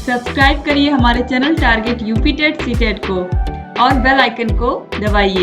Subscribe करिए हमारे channel target UP TET CTET को और बेल आइकन को दबाइए।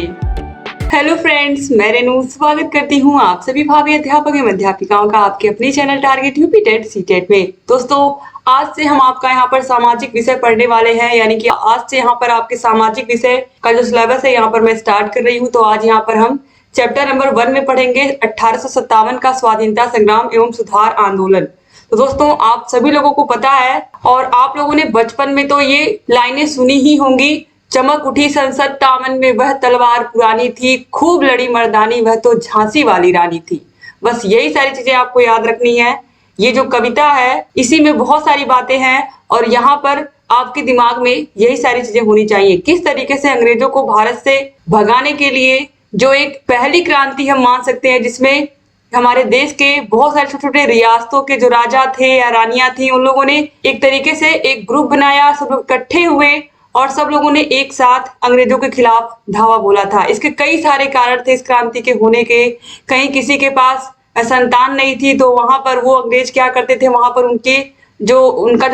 हेलो फ्रेंड्स, मैं रेनू स्वागत करती हूँ आप सभी भावी अध्यापक एवं अध्यापिकाओं का आपके अपनी channel target UP TET CTET में। दोस्तों, आज से हम आपका यहाँ पर सामाजिक विषय पढ़ने वाले हैं, यानी कि आज से यहाँ पर आपके सामाजिक विषय का जो सिलेबस है यहाँ पर मैं स्टार्ट कर रही हूँ। तो आज यहाँ पर हम चैप्टर नंबर 1 में पढ़ेंगे 1857 का स्वाधीनता संग्राम एवं सुधार आंदोलन। तो दोस्तों, आप सभी लोगों को पता है और आप लोगों ने बचपन में तो ये लाइनें सुनी ही होंगी। चमक उठी संसद दामन में, वह तलवार पुरानी थी, खूब लड़ी मर्दानी, वह तो झांसी वाली रानी थी। बस यही सारी चीजें आपको याद रखनी है। ये जो कविता है इसी में बहुत सारी बातें हैं और यहाँ पर आपके दिमाग में यही सारी चीजें होनी चाहिए। किस तरीके से अंग्रेजों को भारत से भगाने के लिए जो एक पहली क्रांति हम मान सकते हैं, जिसमें हमारे देश के बहुत सारे छोटे छोटे रियासतों के जो राजा थे या रानियां थी, उन लोगों ने एक तरीके से एक ग्रुप बनाया, सब लोग इकट्ठे हुए और सब लोगों ने एक साथ अंग्रेजों के खिलाफ धावा बोला था। इसके कई सारे कारण थे इस क्रांति के होने के। कहीं किसी के पास संतान नहीं थी तो वहां पर वो अंग्रेज क्या करते थे, वहां पर उनका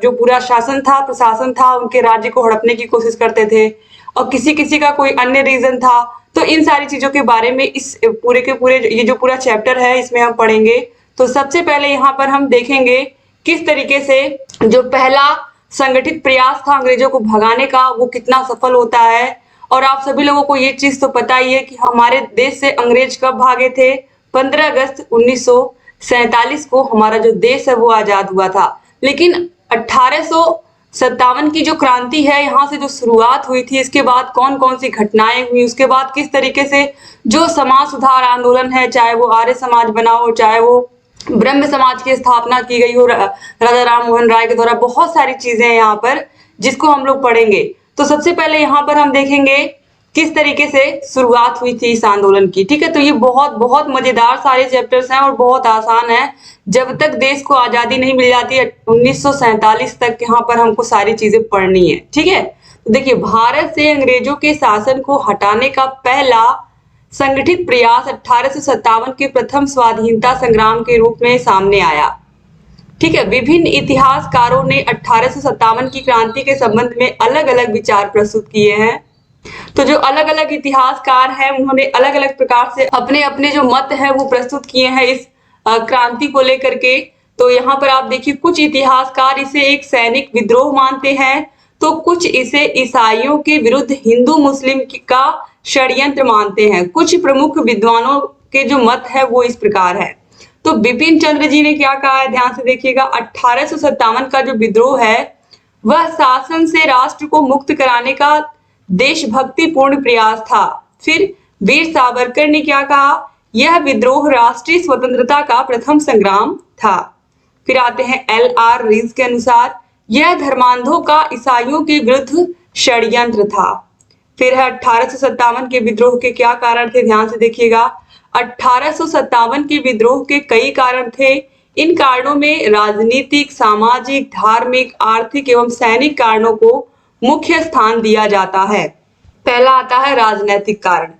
जो पूरा शासन था, प्रशासन था, उनके राज्य को हड़पने की कोशिश करते थे। और किसी किसी का कोई अन्य रीजन था। तो इन सारी चीजों के बारे में इस पूरे के पूरे ये जो पूरा चैप्टर है इसमें हम पढ़ेंगे। तो सबसे पहले यहाँ पर हम देखेंगे किस तरीके से जो पहला संगठित प्रयास था अंग्रेजों को भगाने का वो कितना सफल होता है। और आप सभी लोगों को ये चीज तो पता ही है कि हमारे देश से अंग्रेज कब भागे थे। 15 अगस्त 1947 को हमारा जो देश है वो आजाद हुआ था। लेकिन 1857 की जो क्रांति है, यहाँ से जो शुरुआत हुई थी, इसके बाद कौन कौन सी घटनाएं हुई, उसके बाद किस तरीके से जो समाज सुधार आंदोलन है, चाहे वो आर्य समाज बना हो, चाहे वो ब्रह्म समाज की स्थापना की गई हो राजा राम मोहन राय के द्वारा, बहुत सारी चीजें हैं यहाँ पर जिसको हम लोग पढ़ेंगे। तो सबसे पहले यहाँ पर हम देखेंगे किस तरीके से शुरुआत हुई थी इस आंदोलन की। ठीक है, तो ये बहुत बहुत मजेदार सारे चैप्टर्स हैं और बहुत आसान है। जब तक देश को आजादी नहीं मिल जाती है 1947 तक यहाँ पर हमको सारी चीजें पढ़नी है। ठीक है, तो देखिए, भारत से अंग्रेजों के शासन को हटाने का पहला संगठित प्रयास 1857 के प्रथम स्वाधीनता संग्राम के रूप में सामने आया। ठीक है, विभिन्न इतिहासकारों ने 1857 की क्रांति के संबंध में अलग अलग विचार प्रस्तुत किए हैं। तो जो अलग अलग इतिहासकार हैं उन्होंने अलग अलग प्रकार से अपने अपने जो मत है वो प्रस्तुत किए हैं इस क्रांति को लेकर के। तो यहाँ पर आप देखिए, कुछ इतिहासकार इसे एक सैनिक विद्रोह मानते हैं, तो कुछ इसे ईसाइयों के विरुद्ध हिंदू मुस्लिम का षड्यंत्र मानते हैं। कुछ प्रमुख विद्वानों के जो मत है वो इस प्रकार है। तो बिपिन चंद्र जी ने क्या कहा है, ध्यान से देखिएगा। 1857 का जो विद्रोह है वह शासन से राष्ट्र को मुक्त कराने का देशभक्ति पूर्ण प्रयास था। फिर वीर सावरकर ने क्या कहा, यह विद्रोह राष्ट्रीय स्वतंत्रता का प्रथम संग्राम था। फिर आते हैं LR रीज के अनुसार, यह धर्मांधों का ईसाइयों के विरुद्ध षड्यंत्र था। फिर है 1857 के विद्रोह के क्या कारण थे, ध्यान से देखिएगा। 1857 के विद्रोह के कई कारण थे। इन कारणों में राजनीतिक, सामाजिक, धार्मिक, आर्थिक एवं सैनिक कारणों को मुख्य स्थान दिया जाता है। पहला आता है राजनीतिक कारण।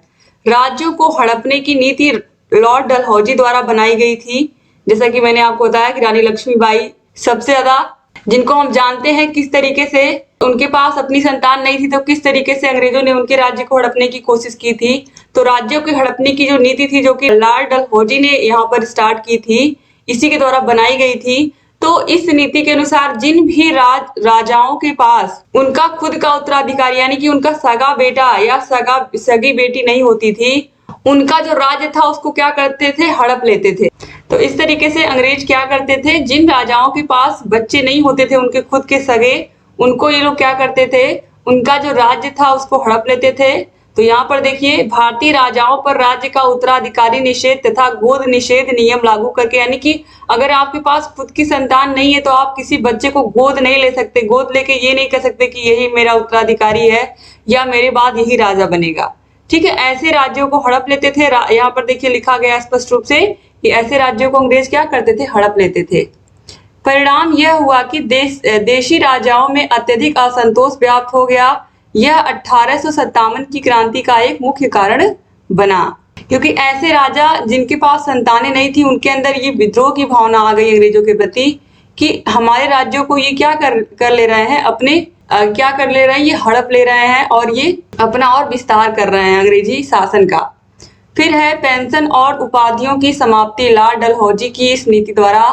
राज्यों को हड़पने की नीति लॉर्ड डलहौजी द्वारा बनाई गई थी। जैसा कि मैंने आपको बताया कि रानी लक्ष्मीबाई सबसे ज्यादा, जिनको हम जानते हैं किस तरीके से उनके पास अपनी संतान नहीं थी, तो किस तरीके से अंग्रेजों ने उनके राज्य को हड़पने की कोशिश की थी। तो राज्यों की हड़पने की जो नीति थी, जो कि लॉर्ड डलहौजी ने यहाँ पर स्टार्ट की थी, इसी के द्वारा बनाई गई थी। तो इस नीति के अनुसार जिन भी राजाओं के पास उनका खुद का उत्तराधिकारी, यानी कि उनका सगा बेटा या सगी बेटी नहीं होती थी, उनका जो राज्य था उसको क्या करते थे, हड़प लेते थे। तो इस तरीके से अंग्रेज क्या करते थे, जिन राजाओं के पास बच्चे नहीं होते थे उनके खुद के सगे, उनको ये लोग क्या करते थे, उनका जो राज्य था उसको हड़प लेते थे। तो यहाँ पर देखिए, भारतीय राजाओं पर राज्य का उत्तराधिकारी निषेध तथा गोद निषेध नियम लागू करके, यानी कि अगर आपके पास खुद की संतान नहीं है तो आप किसी बच्चे को गोद नहीं ले सकते। गोद लेके ये नहीं कह सकते कि यही मेरा उत्तराधिकारी है या मेरे बाद यही राजा बनेगा। ठीक है, ऐसे राज्यों को हड़प लेते थे। यहाँ पर देखिए लिखा गया स्पष्ट रूप से कि ऐसे राज्यों को अंग्रेज क्या करते थे, हड़प लेते थे। परिणाम यह हुआ कि देशी राजाओं में अत्यधिक असंतोष व्याप्त हो गया। यह 1857 की क्रांति का एक मुख्य कारण बना, क्योंकि ऐसे राजा जिनके पास संतानें नहीं थी उनके अंदर ये विद्रोह की भावना आ गई अंग्रेजों के प्रति कि हमारे राज्यों को ये क्या कर ले रहे हैं, अपने क्या कर ले रहे हैं, ये हड़प ले रहे हैं और ये अपना और विस्तार कर रहे हैं अंग्रेजी शासन का। फिर है पेंशन और उपाधियों की समाप्ति। लॉर्ड डलहौजी की इस नीति द्वारा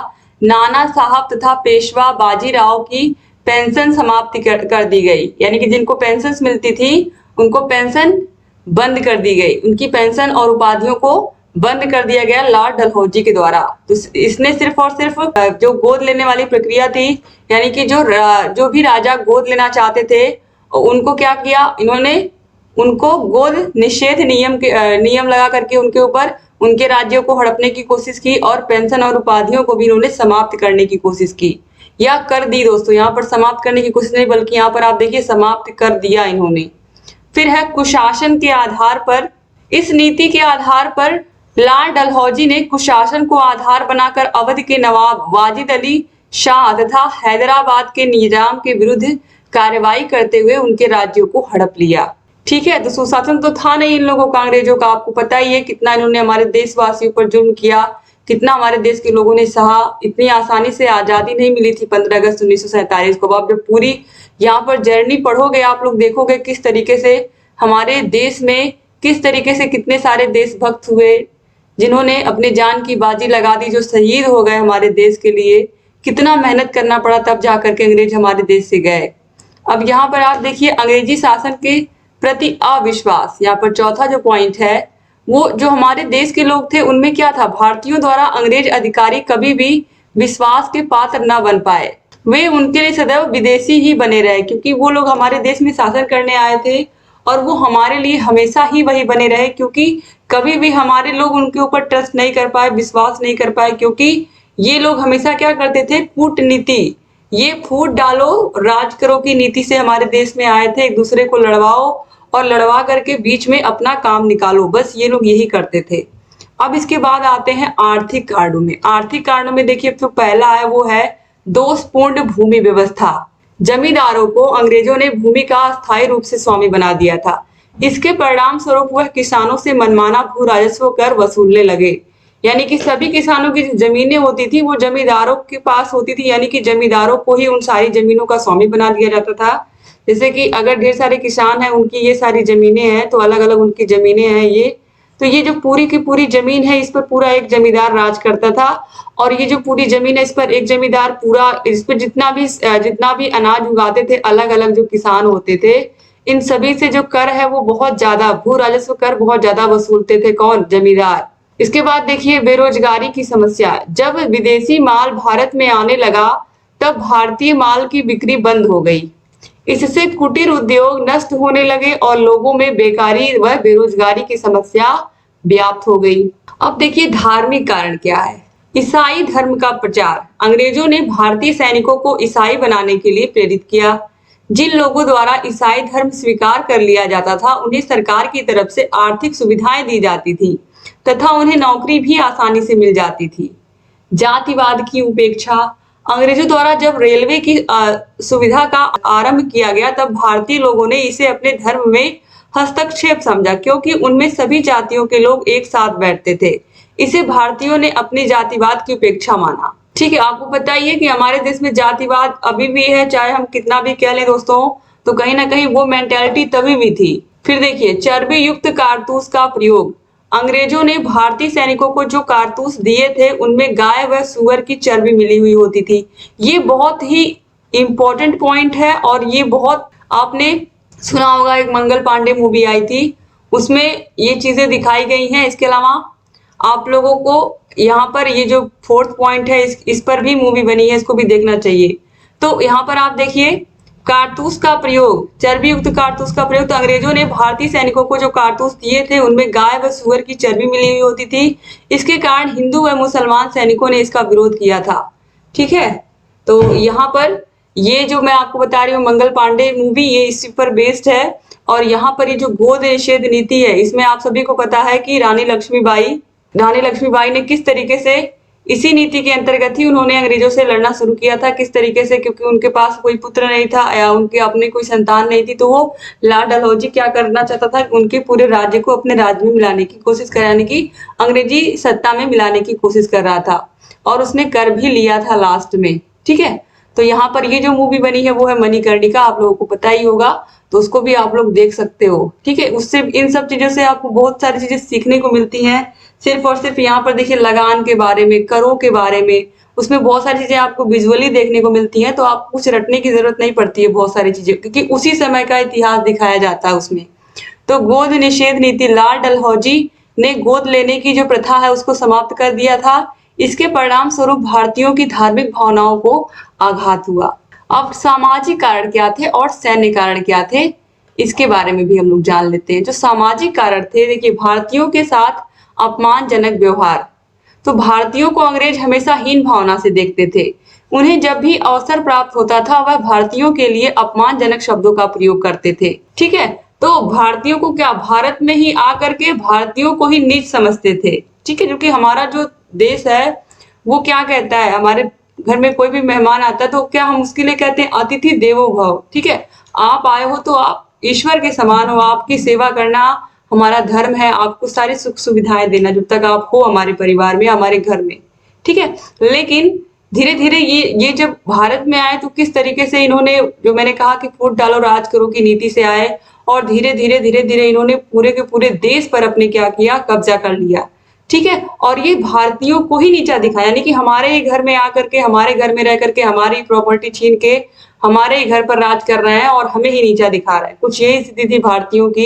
नाना साहब तथा पेशवा बाजीराव की पेंशन समाप्ति कर दी गई, यानी कि जिनको पेंशन मिलती थी उनको पेंशन बंद कर दी गई, उनकी पेंशन और उपाधियों को बंद कर दिया गया लॉर्ड डलहौजी के द्वारा। तो इसने सिर्फ और सिर्फ जो गोद लेने वाली प्रक्रिया थी, यानी कि जो भी राजा गोद लेना चाहते थे उनको क्या किया इन्होंने, उनको गोद निषेध नियम लगा करके उनके ऊपर उनके राज्यों को हड़पने की कोशिश की और पेंशन और उपाधियों को भी इन्होंने समाप्त करने की कोशिश की या कर दी। दोस्तों यहाँ पर समाप्त करने की कोशिश नहीं बल्कि यहाँ पर आप देखिए समाप्त कर दिया इन्होंने। फिर है कुशासन के आधार पर। इस नीति के आधार पर लॉर्ड डलहौजी ने कुशासन को आधार बनाकर अवध के नवाब वाजिद अली शाह तथा हैदराबाद के निजाम के विरुद्ध कार्रवाई करते हुए उनके राज्यों को हड़प लिया। ठीक है, तो सुशासन तो था नहीं इन लोगों का, अंग्रेजों का। आपको पता ही है कितना इन्होंने हमारे देशवासियों पर जुल्म किया, कितना हमारे देश के लोगों ने सहा। इतनी आसानी से आजादी नहीं मिली थी 15 अगस्त 1947 को। आप जब पूरी यहाँ पर जर्नी पढ़ोगे आप लोग देखोगे किस तरीके से हमारे देश में किस तरीके से कितने सारे देशभक्त हुए जिन्होंने अपनी जान की बाजी लगा दी, जो शहीद हो गए हमारे देश के लिए। कितना मेहनत करना पड़ा तब जाकर के अंग्रेज हमारे देश से गए। अब यहाँ पर आप देखिए अंग्रेजी शासन के प्रति अविश्वास। यहाँ पर चौथा जो पॉइंट है वो जो हमारे देश के लोग थे उनमें क्या था, भारतीयों द्वारा अंग्रेज अधिकारी कभी भी विश्वास के पात्र न बन पाए। वे उनके लिए सदैव विदेशी ही बने रहे, क्योंकि वो लोग हमारे देश में शासन करने आए थे और वो हमारे लिए हमेशा ही वही बने रहे, क्योंकि कभी भी हमारे लोग उनके ऊपर ट्रस्ट नहीं कर पाए, विश्वास नहीं कर पाए, क्योंकि ये लोग हमेशा क्या करते थे, कूटनीति, ये फूट डालो राज करो की नीति से हमारे देश में आए थे। एक दूसरे को लड़वाओ और लड़वा करके बीच में अपना काम निकालो, बस ये लोग यही करते थे। अब इसके बाद आते हैं आर्थिक कारणों में। आर्थिक कारणों में देखिए तो पहला है वो है दोषपूर्ण भूमि व्यवस्था। जमींदारों को अंग्रेजों ने भूमि का अस्थायी रूप से स्वामी बना दिया था। इसके परिणाम स्वरूप वह किसानों से मनमाना भू राजस्व कर वसूलने लगे, यानी कि सभी किसानों की जमीनें होती थी वो जमींदारों के पास होती थी, यानी कि जमींदारों को ही उन सारी जमीनों का स्वामी बना दिया जाता था। जैसे कि अगर ढेर सारे किसान हैं, उनकी ये सारी जमीनें हैं, तो अलग अलग उनकी जमीनें हैं ये, तो ये जो पूरी की पूरी जमीन है इस पर पूरा एक जमींदार राज करता था। और ये जो पूरी जमीन है इस पर एक जमींदार पूरा, इस पर जितना भी अनाज उगाते थे अलग अलग जो किसान होते थे, इन सभी से जो कर है वो बहुत ज्यादा, भू राजस्व कर बहुत ज्यादा वसूलते थे। कौन? जमींदार। इसके बाद देखिए बेरोजगारी की समस्या। जब विदेशी माल भारत में आने लगा तब भारतीय माल की बिक्री बंद हो गई। इससे कुटीर उद्योग नष्ट होने लगे और लोगों में बेकारी व बेरोजगारी की समस्या व्याप्त हो गई। अब देखिए धार्मिक कारण क्या है। ईसाई धर्म का प्रचार। अंग्रेजों ने भारतीय सैनिकों को ईसाई बनाने के लिए प्रेरित किया। जिन लोगों द्वारा ईसाई धर्म स्वीकार कर लिया जाता था उन्हें सरकार की तरफ से आर्थिक सुविधाएं दी जाती थी तथा उन्हें नौकरी भी आसानी से मिल जाती थी। जातिवाद की उपेक्षा। अंग्रेजों द्वारा जब रेलवे की सुविधा का आरंभ किया गया तब भारतीय लोगों ने इसे अपने धर्म में हस्तक्षेप समझा, क्योंकि उनमें सभी जातियों के लोग एक साथ बैठते थे। इसे भारतीयों ने अपनी जातिवाद की उपेक्षा माना। ठीक है, आपको पता ही है कि हमारे देश में जातिवाद अभी भी है, चाहे हम कितना भी कह लें दोस्तों, तो कहीं ना कहीं वो मेंटेलिटी तभी भी थी। फिर देखिए चर्बी युक्त कारतूस का प्रयोग। अंग्रेजों ने भारतीय सैनिकों को जो कारतूस दिए थे उनमें गाय व सुअर की चर्बी मिली हुई होती थी। ये बहुत ही इंपॉर्टेंट पॉइंट है और ये बहुत, आपने सुना होगा एक मंगल पांडे मूवी आई थी, उसमें ये चीजें दिखाई गई हैं। इसके अलावा आप लोगों को यहाँ पर ये जो फोर्थ पॉइंट है इस पर भी मूवी बनी है, इसको भी देखना चाहिए। तो यहाँ पर आप देखिए कारतूस का प्रयोग, चर्बी युक्त कारतूस का प्रयोग। तो अंग्रेजों ने भारतीय सैनिकों को जो कारतूस दिए थे उनमें गाय व सुअर की चर्बी मिली हुई होती थी। इसके कारण हिंदू व मुसलमान सैनिकों ने इसका विरोध किया था। ठीक है, तो यहाँ पर ये जो मैं आपको बता रही हूँ मंगल पांडे मूवी, ये इसी पर बेस्ड है। और यहाँ पर ये जो गोद निषेध नीति है इसमें आप सभी को पता है कि रानी लक्ष्मीबाई ने किस तरीके से इसी नीति के अंतर्गत ही उन्होंने अंग्रेजों से लड़ना शुरू किया था। किस तरीके से, क्योंकि उनके पास कोई पुत्र नहीं था या उनके अपने कोई संतान नहीं थी, तो वो लॉर्ड डलहौजी क्या करना चाहता था, उनके पूरे राज्य को अपने राज्य में मिलाने की कोशिश कराने की, अंग्रेजी सत्ता में मिलाने की कोशिश कर रहा था और उसने कर भी लिया था लास्ट में। ठीक है। तो यहाँ पर ये जो मूवी बनी है वो है मणिकर्णिका, आप लोगों को पता ही होगा, तो उसको भी आप लोग देख सकते हो। ठीक है, उससे इन सब चीजों से आपको बहुत सारी चीजें सीखने को मिलती हैं। सिर्फ और सिर्फ यहाँ पर देखिए लगान के बारे में, करों के बारे में, उसमें बहुत सारी चीजें आपको विजुअली देखने को मिलती हैं, तो आपको कुछ रटने की जरूरत नहीं पड़ती है बहुत सारी चीजें, क्योंकि उसी समय का इतिहास दिखाया जाता है उसमें। तो गोद निषेध नीति, लाल डलहौजी ने गोद लेने की जो प्रथा है उसको समाप्त कर दिया था। इसके परिणाम स्वरूप भारतीयों की धार्मिक भावनाओं को आघात हुआ। अब सामाजिक कारण क्या थे और सैन्य कारण क्या थे, इसके बारे में भी हम लोग जान लेते हैं। जो सामाजिक कारण थे, देखिए भारतीयों के साथ अपमानजनक व्यवहार, तो भारतीयों को अंग्रेज हमेशा हीन भावना से देखते थे। उन्हें जब भी अवसर प्राप्त होता था वह भारतीयों के लिए अपमानजनक शब्दों का प्रयोग करते थे। ठीक है, तो भारतीयों को क्या, भारत में ही आकर के भारतीयों को ही नीच समझते थे। ठीक है, क्योंकि हमारा जो देश है वो क्या कहता है, हमारे घर में कोई भी मेहमान आता है तो क्या हम उसके लिए कहते हैं अतिथि देवो भव। ठीक है, आप आए हो तो आप ईश्वर के समान हो, आपकी सेवा करना हमारा धर्म है, आपको सारी सुख सुविधाएं देना जब तक आप हो हमारे परिवार में, हमारे घर में। ठीक है, लेकिन धीरे धीरे ये जब भारत में आए तो किस तरीके से इन्होंने, जो मैंने कहा कि फूट डालो राज करो की नीति से आए, और धीरे धीरे इन्होंने पूरे के पूरे देश पर अपने क्या किया, कब्जा कर लिया। ठीक है, और ये भारतीयों को ही नीचा दिखाया, यानी कि हमारे ही घर में आकर के, हमारे घर में रह करके, हमारी प्रॉपर्टी छीन के हमारे ही घर पर राज कर रहे हैं और हमें ही नीचा दिखा रहे हैं। कुछ यही स्थिति थी भारतीयों की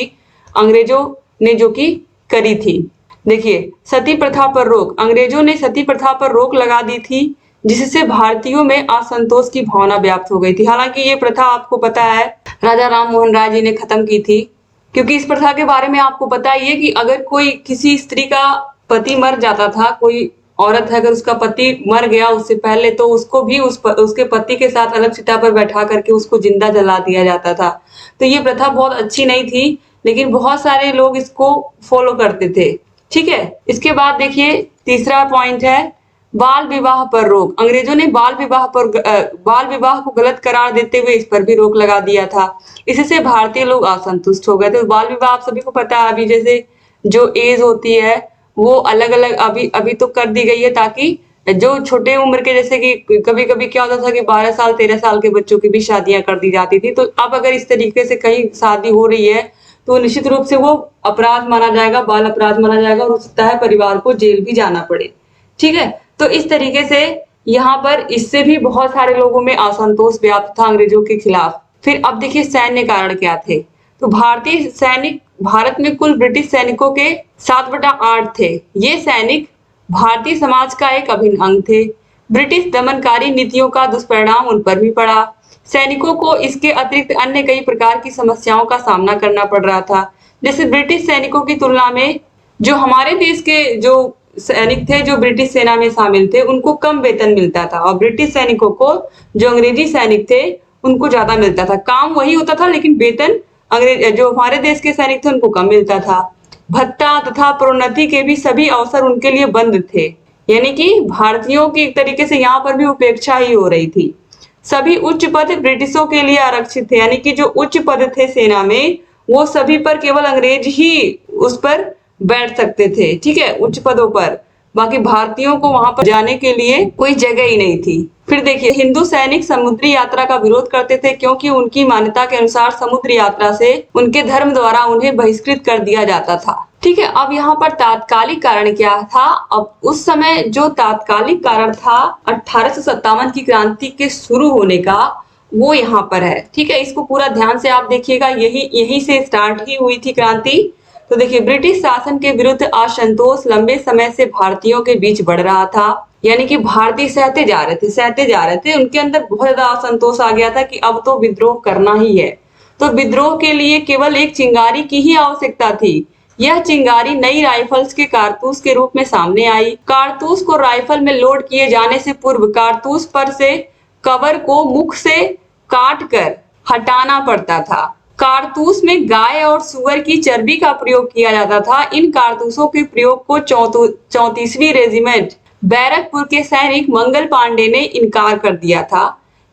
अंग्रेजों ने जो कि करी थी। देखिए, सती प्रथा पर रोक, अंग्रेजों ने सती प्रथा पर रोक लगा दी थी, जिससे भारतीयों में असंतोष की भावना व्याप्त हो गई थी। हालांकि ये प्रथा आपको पता है राजा राम मोहन राय जी ने खत्म की थी, क्योंकि इस प्रथा के बारे में आपको पता ही है कि अगर कोई किसी स्त्री का पति मर जाता था, कोई औरत है अगर उसका पति मर गया उससे पहले, तो उसको भी उसके पति के साथ अलग चिता पर बैठा करके उसको जिंदा जला दिया जाता था। तो ये प्रथा बहुत अच्छी नहीं थी, लेकिन बहुत सारे लोग इसको फॉलो करते थे। ठीक है, इसके बाद देखिए तीसरा पॉइंट है बाल विवाह पर रोक। अंग्रेजों ने बाल विवाह को गलत करार देते हुए इस पर भी रोक लगा दिया था। इससे भारतीय लोग असंतुष्ट हो गए थे। बाल विवाह आप सभी को पता है, अभी जैसे जो एज होती है वो अलग अलग अभी तो कर दी गई है, ताकि जो छोटे उम्र के, जैसे कि कभी कभी क्या होता था कि 12 साल 13 साल के बच्चों की भी शादियां कर दी जाती थी। तो अब अगर इस तरीके से कहीं शादी हो रही है तो निश्चित रूप से वो अपराध माना जाएगा, बाल अपराध माना जाएगा, और हो सकता है परिवार को जेल भी जाना पड़े। ठीक है, तो इस तरीके से यहाँ पर इससे भी बहुत सारे लोगों में असंतोष व्याप्त था अंग्रेजों के खिलाफ। फिर अब देखिए सैन्य कारण क्या थे। तो भारतीय सैनिक, भारत में कुल ब्रिटिश सैनिकों के 7/8 थे। ये सैनिक भारतीय समाज का एक अभिन्न अंग थे। ब्रिटिश दमनकारी नीतियों का दुष्परिणाम उन पर भी पड़ा। सैनिकों को इसके अतिरिक्त अन्य कई प्रकार की समस्याओं का सामना करना पड़ रहा था। जैसे ब्रिटिश सैनिकों की तुलना में जो हमारे देश के जो सैनिक थे, जो ब्रिटिश सेना में शामिल थे, उनको कम वेतन मिलता था, और ब्रिटिश सैनिकों को, जो अंग्रेजी सैनिक थे, उनको ज्यादा मिलता था। काम वही होता था लेकिन वेतन अंग्रेज, जो हमारे देश के सैनिक थे, उनको कम मिलता था। भत्ता तथा प्रोन्नति के भी सभी अवसर उनके लिए बंद थे, यानी कि भारतीयों की एक तरीके से यहाँ पर भी उपेक्षा ही हो रही थी। सभी उच्च पद ब्रिटिशों के लिए आरक्षित थे, यानी कि जो उच्च पद थे सेना में वो सभी पर केवल अंग्रेज ही उस पर बैठ सकते थे। ठीक है, उच्च पदों पर, बाकी भारतीयों को वहां पर जाने के लिए कोई जगह ही नहीं थी। फिर देखिए, हिंदू सैनिक समुद्री यात्रा का विरोध करते थे, क्योंकि उनकी मान्यता के अनुसार समुद्र यात्रा से उनके धर्म द्वारा उन्हें बहिष्कृत कर दिया जाता था। ठीक है, अब यहाँ पर तात्कालिक कारण क्या था। अब उस समय जो तात्कालिक कारण था 1857 की क्रांति के शुरू होने का, वो यहाँ पर है। ठीक है, इसको पूरा ध्यान से आप देखिएगा, यही से स्टार्ट ही हुई थी क्रांति। तो देखिए, ब्रिटिश शासन के विरुद्ध असंतोष लंबे समय से भारतीयों के बीच बढ़ रहा था, यानी कि भारतीय सहते जा रहे थे। उनके अंदर बहुत ज्यादा असंतोष आ गया था कि अब तो विद्रोह करना ही है। तो विद्रोह के लिए केवल एक चिंगारी की ही आवश्यकता थी। यह चिंगारी नई राइफल्स के कारतूस के रूप में सामने आई। कारतूस को राइफल में लोड किए जाने से पूर्व कारतूस पर से कवर को मुख से काट कर हटाना पड़ता था। कारतूस में गाय और सुअर की चर्बी का प्रयोग किया जाता था। इन कारतूसों के प्रयोग को 34वीं रेजिमेंट बैरकपुर के सैनिक मंगल पांडे ने इनकार कर दिया था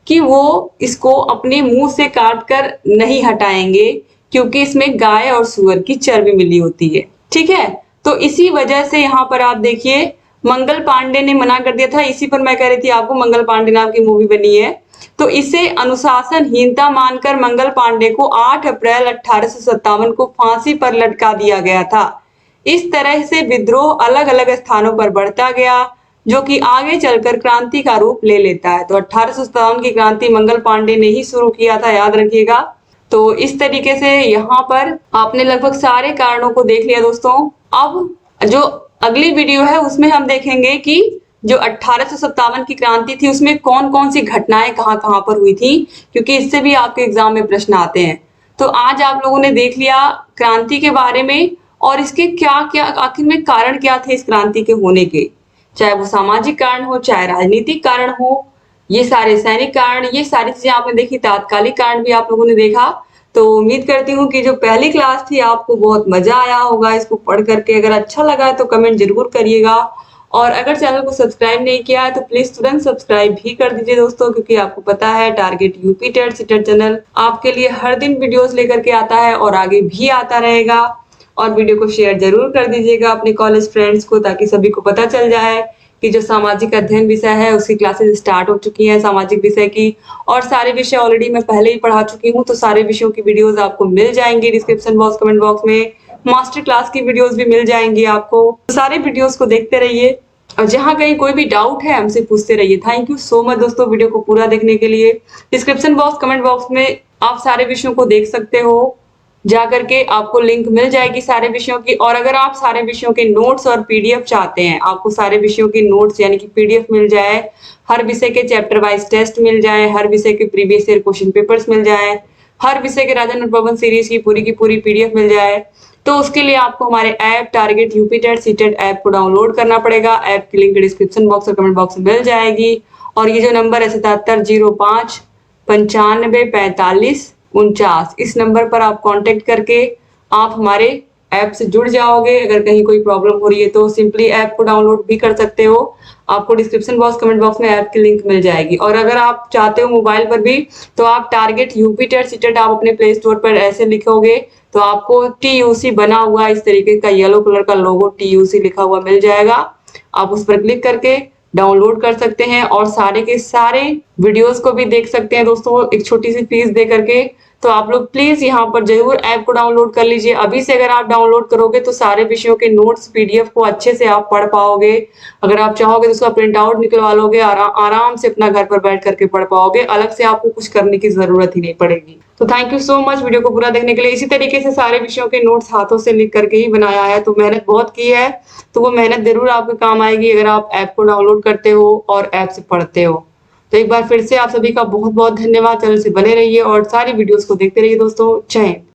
कि वो इसको अपने मुंह से काट कर नहीं हटाएंगे, क्योंकि इसमें गाय और सुअर की चर्बी मिली होती है। ठीक है, तो इसी वजह से यहाँ पर आप देखिए मंगल पांडे ने मना कर दिया था। इसी पर मैं कह रही थी आपको, मंगल पांडे नाम की मूवी बनी है। तो इसे अनुशासनहीनता मानकर मंगल पांडे को 8 अप्रैल 1857 को फांसी पर लटका दिया गया था। इस तरह से विद्रोह अलग अलग स्थानों पर बढ़ता गया, जो कि आगे चलकर क्रांति का रूप ले लेता है। तो 1857 की क्रांति मंगल पांडे ने ही शुरू किया था, याद रखिएगा। तो इस तरीके से यहाँ पर आपने लगभग सारे कारणों को देख लिया दोस्तों। अब जो अगली वीडियो है उसमें हम देखेंगे कि जो 1857 की क्रांति थी उसमें कौन कौन सी घटनाएं कहाँ कहाँ पर हुई थी, क्योंकि इससे भी आपके एग्जाम में प्रश्न आते हैं। तो आज आप लोगों ने देख लिया क्रांति के बारे में और इसके क्या क्या आखिर में कारण क्या थे इस क्रांति के होने के, चाहे वो सामाजिक कारण हो, चाहे राजनीतिक कारण हो, ये सारे सैनिक कारण, ये सारी चीजें आपने देखी। तात्कालिक कारण भी आप लोगों ने देखा। तो उम्मीद करती हूँ कि जो पहली क्लास थी आपको बहुत मजा आया होगा इसको पढ़ करके। अगर अच्छा लगा तो कमेंट जरूर करिएगा, और अगर चैनल को सब्सक्राइब नहीं किया है तो प्लीज तुरंत सब्सक्राइब भी कर दीजिए दोस्तों, क्योंकि आपको पता है target UP TET CTET channel आपके लिए हर दिन वीडियोस लेकर के आता है और आगे भी आता रहेगा। और वीडियो को शेयर जरूर कर दीजिएगा अपने कॉलेज फ्रेंड्स को, ताकि सभी को पता चल जाए कि जो सामाजिक अध्ययन विषय है उसकी क्लासेस स्टार्ट हो चुकी हैं सामाजिक विषय की, और सारे विषय ऑलरेडी मैं पहले ही पढ़ा चुकी हूँ। तो सारे विषयों की वीडियोस आपको मिल जाएंगी डिस्क्रिप्शन बॉक्स, कमेंट बॉक्स में। मास्टर क्लास की वीडियोस भी मिल जाएंगी आपको। तो सारे वीडियोस को देखते रहिए, और जहां कहीं कोई भी डाउट है हमसे पूछते रहिए। थैंक यू सो मच दोस्तों वीडियो को पूरा देखने के लिए। डिस्क्रिप्शन बॉक्स, कमेंट बॉक्स में आप सारे विषयों को देख सकते हो, जा करके आपको लिंक मिल जाएगी सारे विषयों की। और अगर आप सारे विषयों के नोट्स और पीडीएफ चाहते हैं, आपको सारे विषयों के नोट्स यानी कि पीडीएफ मिल जाए, हर विषय के चैप्टर वाइज टेस्ट मिल जाए, हर विषय के प्रीवियस ईयर क्वेश्चन पेपर्स मिल जाए, हर विषय के राजा नटवर्मन सीरीज की पूरी पीडीएफ मिल जाए, तो उसके लिए आपको हमारे app target UP TET CTET app को डाउनलोड करना पड़ेगा। ऐप की लिंक डिस्क्रिप्शन बॉक्स और कमेंट बॉक्स में मिल जाएगी। और ये जो नंबर है 7705 95 45 49, इस नंबर पर आप कांटेक्ट करके आप हमारे ऐप से जुड़ जाओगे। अगर कहीं कोई प्रॉब्लम हो रही है तो सिंपली ऐप को डाउनलोड भी कर सकते हो। आपको डिस्क्रिप्शन बॉक्स, कमेंट बॉक्स में ऐप की लिंक मिल जाएगी। और अगर आप चाहते हो मोबाइल पर भी, तो आप टारगेट यूपी टेट सीटेट आप अपने प्ले स्टोर पर ऐसे लिखोगे तो आपको TUC बना हुआ इस तरीके का येलो कलर का लोगो TUC लिखा हुआ मिल जाएगा। आप उस पर क्लिक करके डाउनलोड कर सकते हैं और सारे के सारे वीडियोस को भी देख सकते हैं दोस्तों, एक छोटी सी फीस दे करके। तो आप लोग प्लीज यहाँ पर जरूर ऐप को डाउनलोड कर लीजिए। अभी से अगर आप डाउनलोड करोगे तो सारे विषयों के नोट्स पीडीएफ को अच्छे से आप पढ़ पाओगे। अगर आप चाहोगे तो उसका प्रिंट आउट निकलवा लोगे, आराम से अपना घर पर बैठ करके पढ़ पाओगे। अलग से आपको कुछ करने की जरूरत ही नहीं पड़ेगी। तो thank you so much video को पूरा देखने के लिए। इसी तरीके से सारे विषयों के नोट्स हाथों से लिख करके ही बनाया है, तो मेहनत बहुत की है। तो वो मेहनत जरूर आपके काम आएगी अगर आप ऐप को डाउनलोड करते हो और ऐप से पढ़ते हो। तो एक बार फिर से आप सभी का बहुत बहुत धन्यवाद। चैनल से बने रहिए और सारी वीडियोस को देखते रहिए दोस्तों। जय हिंद।